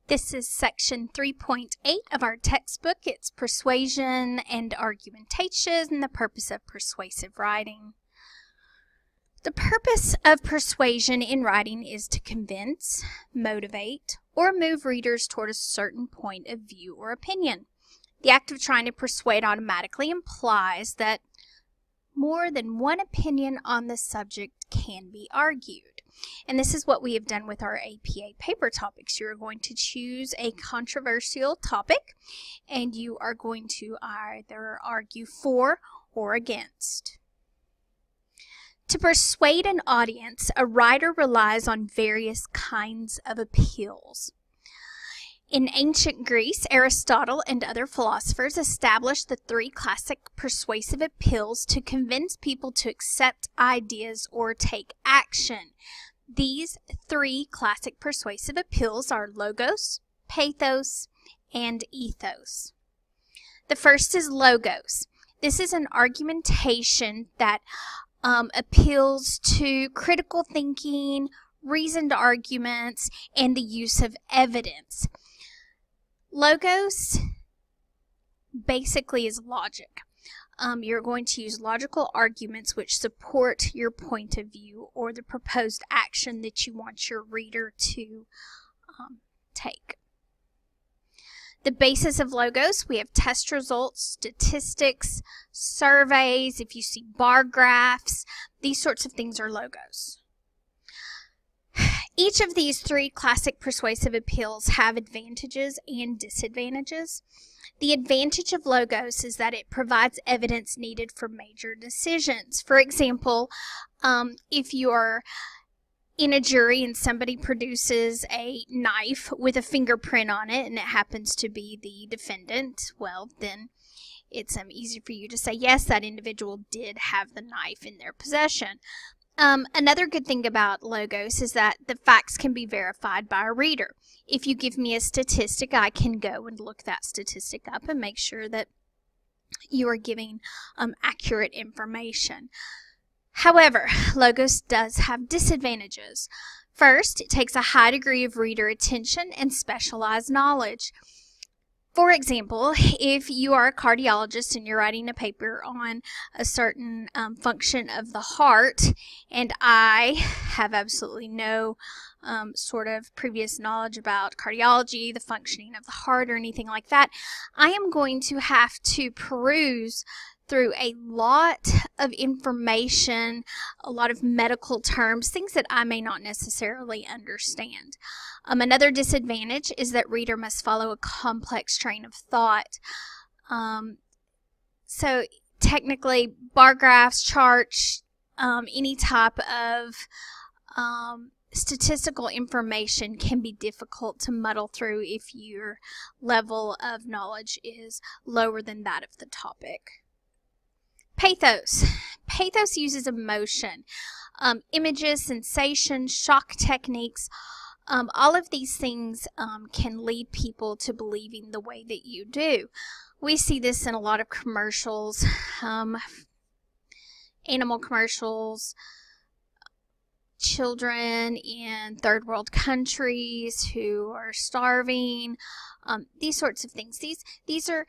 This is section 3.8 of our textbook. It's persuasion and argumentation and the purpose of persuasive writing. The purpose of persuasion in writing is to convince, motivate, or move readers toward a certain point of view or opinion. The act of trying to persuade automatically implies that more than one opinion on the subject can be argued. And this is what we have done with our APA paper topics. You're going to choose a controversial topic and you are going to either argue for or against. To persuade an audience, a writer relies on various kinds of appeals. In ancient Greece, Aristotle and other philosophers established the three classic persuasive appeals to convince people to accept ideas or take action. These three classic persuasive appeals are logos, pathos, and ethos. The first is logos. This is an argumentation that appeals to critical thinking, reasoned arguments, and the use of evidence. Logos basically is logic. You're going to use logical arguments which support your point of view or the proposed action that you want your reader to take. The basis of logos, we have test results, statistics, surveys. If you see bar graphs, these sorts of things are logos. Each of these three classic persuasive appeals have advantages and disadvantages. The advantage of logos is that it provides evidence needed for major decisions. For example, if you're in a jury and somebody produces a knife with a fingerprint on it and it happens to be the defendant, well, then it's easy for you to say, yes, that individual did have the knife in their possession. Another good thing about logos is that the facts can be verified by a reader. If you give me a statistic, I can go and look that statistic up and make sure that you are giving accurate information. However, logos does have disadvantages. First, it takes a high degree of reader attention and specialized knowledge. For example, if you are a cardiologist and you're writing a paper on a certain function of the heart, and I have absolutely no sort of previous knowledge about cardiology, the functioning of the heart, or anything like that, I am going to have to peruse through a lot of information, a lot of medical terms, things that I may not necessarily understand. Another disadvantage is that reader must follow a complex train of thought. So technically, bar graphs, charts, any type of statistical information can be difficult to muddle through if your level of knowledge is lower than that of the topic. Pathos. Pathos uses emotion, images, sensations, shock techniques. All of these things can lead people to believing the way that you do. We see this in a lot of commercials, animal commercials, children in third world countries who are starving, these sorts of things. These are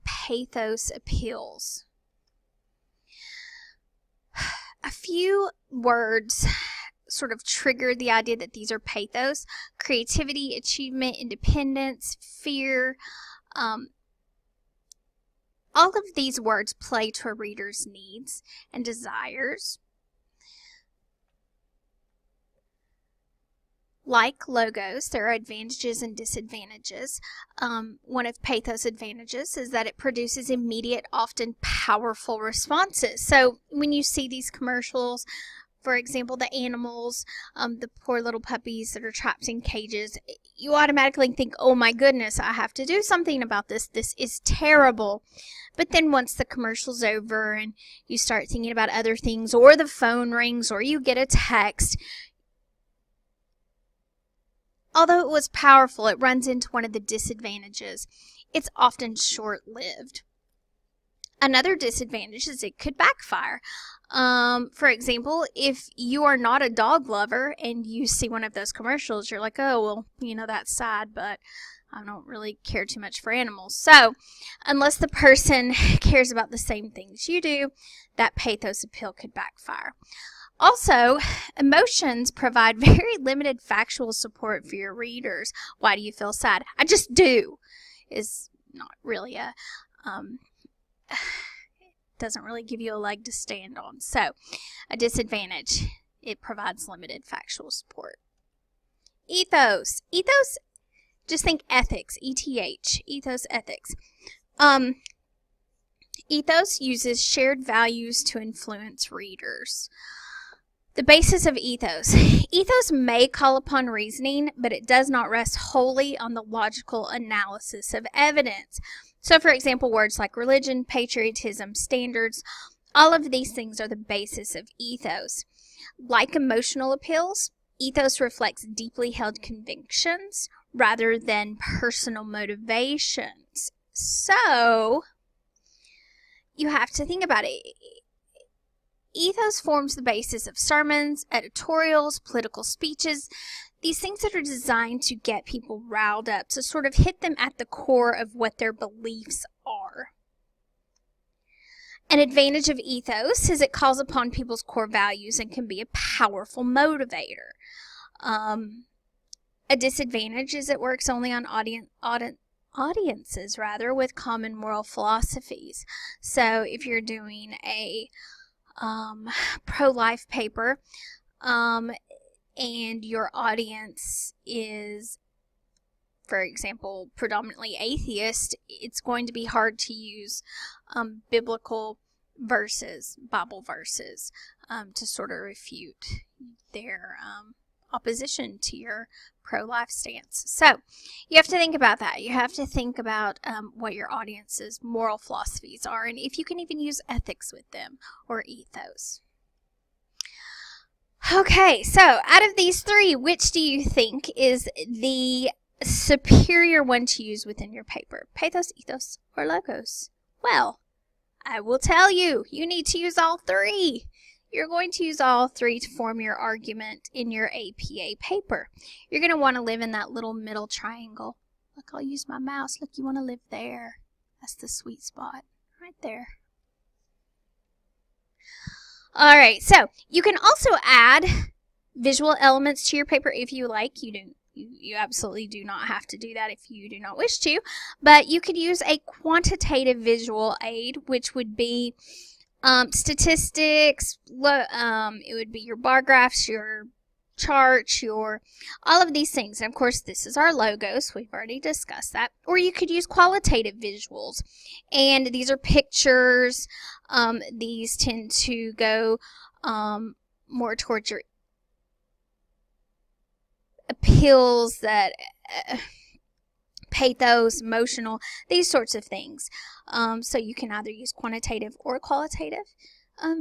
pathos appeals. A few words sort of trigger the idea that these are pathos: creativity, achievement, independence, fear. All of these words play to a reader's needs and desires. Like logos, there are advantages and disadvantages. One of pathos' advantages is that it produces immediate, often powerful responses. So when you see these commercials, for example, the animals, the poor little puppies that are trapped in cages, you automatically think, oh my goodness, I have to do something about this. This is terrible. But then once the commercial's over and you start thinking about other things, or the phone rings, or you get a text, although it was powerful, it runs into one of the disadvantages. It's often short-lived. Another disadvantage is it could backfire. For example, if you are not a dog lover and you see one of those commercials, you're like, oh, well, that's sad, but I don't really care too much for animals. So, unless the person cares about the same things you do, that pathos appeal could backfire. Also, emotions provide very limited factual support for your readers. Why do you feel sad? I just do. Is not really it doesn't really give you a leg to stand on. So, a disadvantage, it provides limited factual support. Ethos. Ethos, just think ethics, ETH, ethos, ethics. Ethos uses shared values to influence readers. The basis of ethos. Ethos may call upon reasoning, but it does not rest wholly on the logical analysis of evidence. So, for example, words like religion, patriotism, standards, all of these things are the basis of ethos. Like emotional appeals, ethos reflects deeply held convictions rather than personal motivations. So, you have to think about it. Ethos forms the basis of sermons, editorials, political speeches, these things that are designed to get people riled up, to sort of hit them at the core of what their beliefs are. An advantage of ethos is it calls upon people's core values and can be a powerful motivator. A disadvantage is it works only on audiences with common moral philosophies. So if you're doing a pro-life paper and your audience is, for example, predominantly atheist, it's going to be hard to use biblical verses, Bible verses, to sort of refute their opposition to your pro-life stance. So you have to think about that. You have to think about what your audience's moral philosophies are, and if you can even use ethics with them or ethos. Okay, so out of these three, which do you think is the superior one to use within your paper? Pathos, ethos, or logos? Well, I will tell you, you need to use all three. You're going to use all three to form your argument in your APA paper. You're going to want to live in that little middle triangle. Look, I'll use my mouse. Look, you want to live there. That's the sweet spot right there. All right, so you can also add visual elements to your paper if you like. You absolutely do not have to do that if you do not wish to, but you could use a quantitative visual aid, which would be statistics. It would be your bar graphs, your charts, all of these things. And of course, this is our logos. We've already discussed that. Or you could use qualitative visuals, and these are pictures. These tend to go more towards your appeals, that pathos, emotional, these sorts of things. So you can either use quantitative or qualitative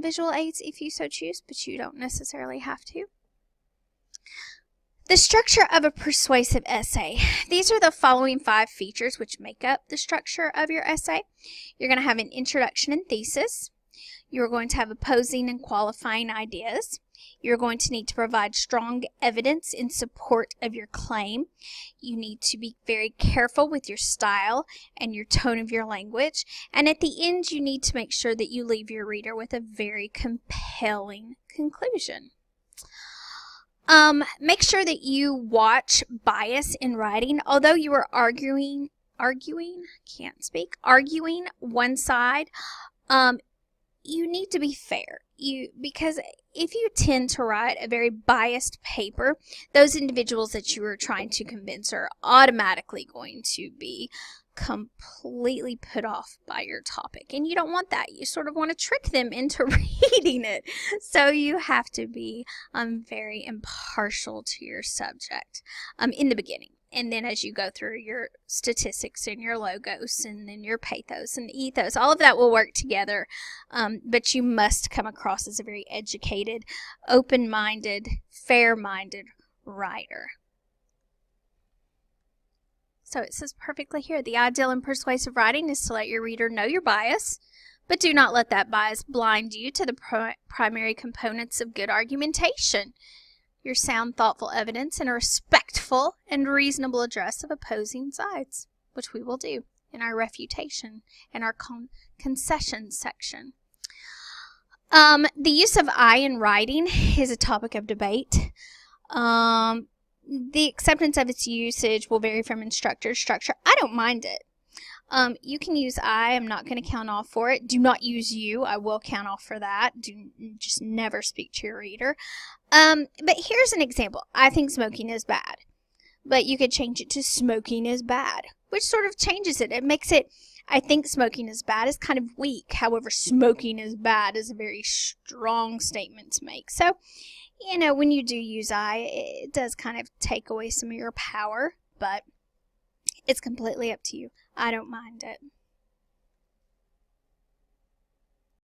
visual aids if you so choose, but you don't necessarily have to. The structure of a persuasive essay. These are the following 5 features which make up the structure of your essay. You're going to have an introduction and thesis. You're going to have opposing and qualifying ideas. You're going to need to provide strong evidence in support of your claim. You need to be very careful with your style and your tone of your language. And at the end, you need to make sure that you leave your reader with a very compelling conclusion. Make sure that you watch bias in writing. Although you are arguing one side, you need to be fair. Because if you tend to write a very biased paper, those individuals that you are trying to convince are automatically going to be completely put off by your topic, and you don't want that. You sort of want to trick them into reading it. So you have to be very impartial to your subject in the beginning. And then as you go through your statistics and your logos and then your pathos and ethos, all of that will work together. But you must come across as a very educated, open-minded, fair-minded writer. So it says perfectly here, the ideal in persuasive writing is to let your reader know your bias, But do not let that bias blind you to the primary components of good argumentation: your sound, thoughtful evidence, and a respectful and reasonable address of opposing sides, which we will do in our refutation and our concession section. The use of I in writing is a topic of debate. The acceptance of its usage will vary from instructor to instructor. I don't mind it. You can use I. I'm not going to count off for it. Do not use you. I will count off for that. Just never speak to your reader. But here's an example. I think smoking is bad. But you could change it to smoking is bad, which sort of changes it. It makes it, I think smoking is bad is kind of weak. However, smoking is bad is a very strong statement to make. So, you know, when you do use I, it does kind of take away some of your power, but it's completely up to you. I don't mind it.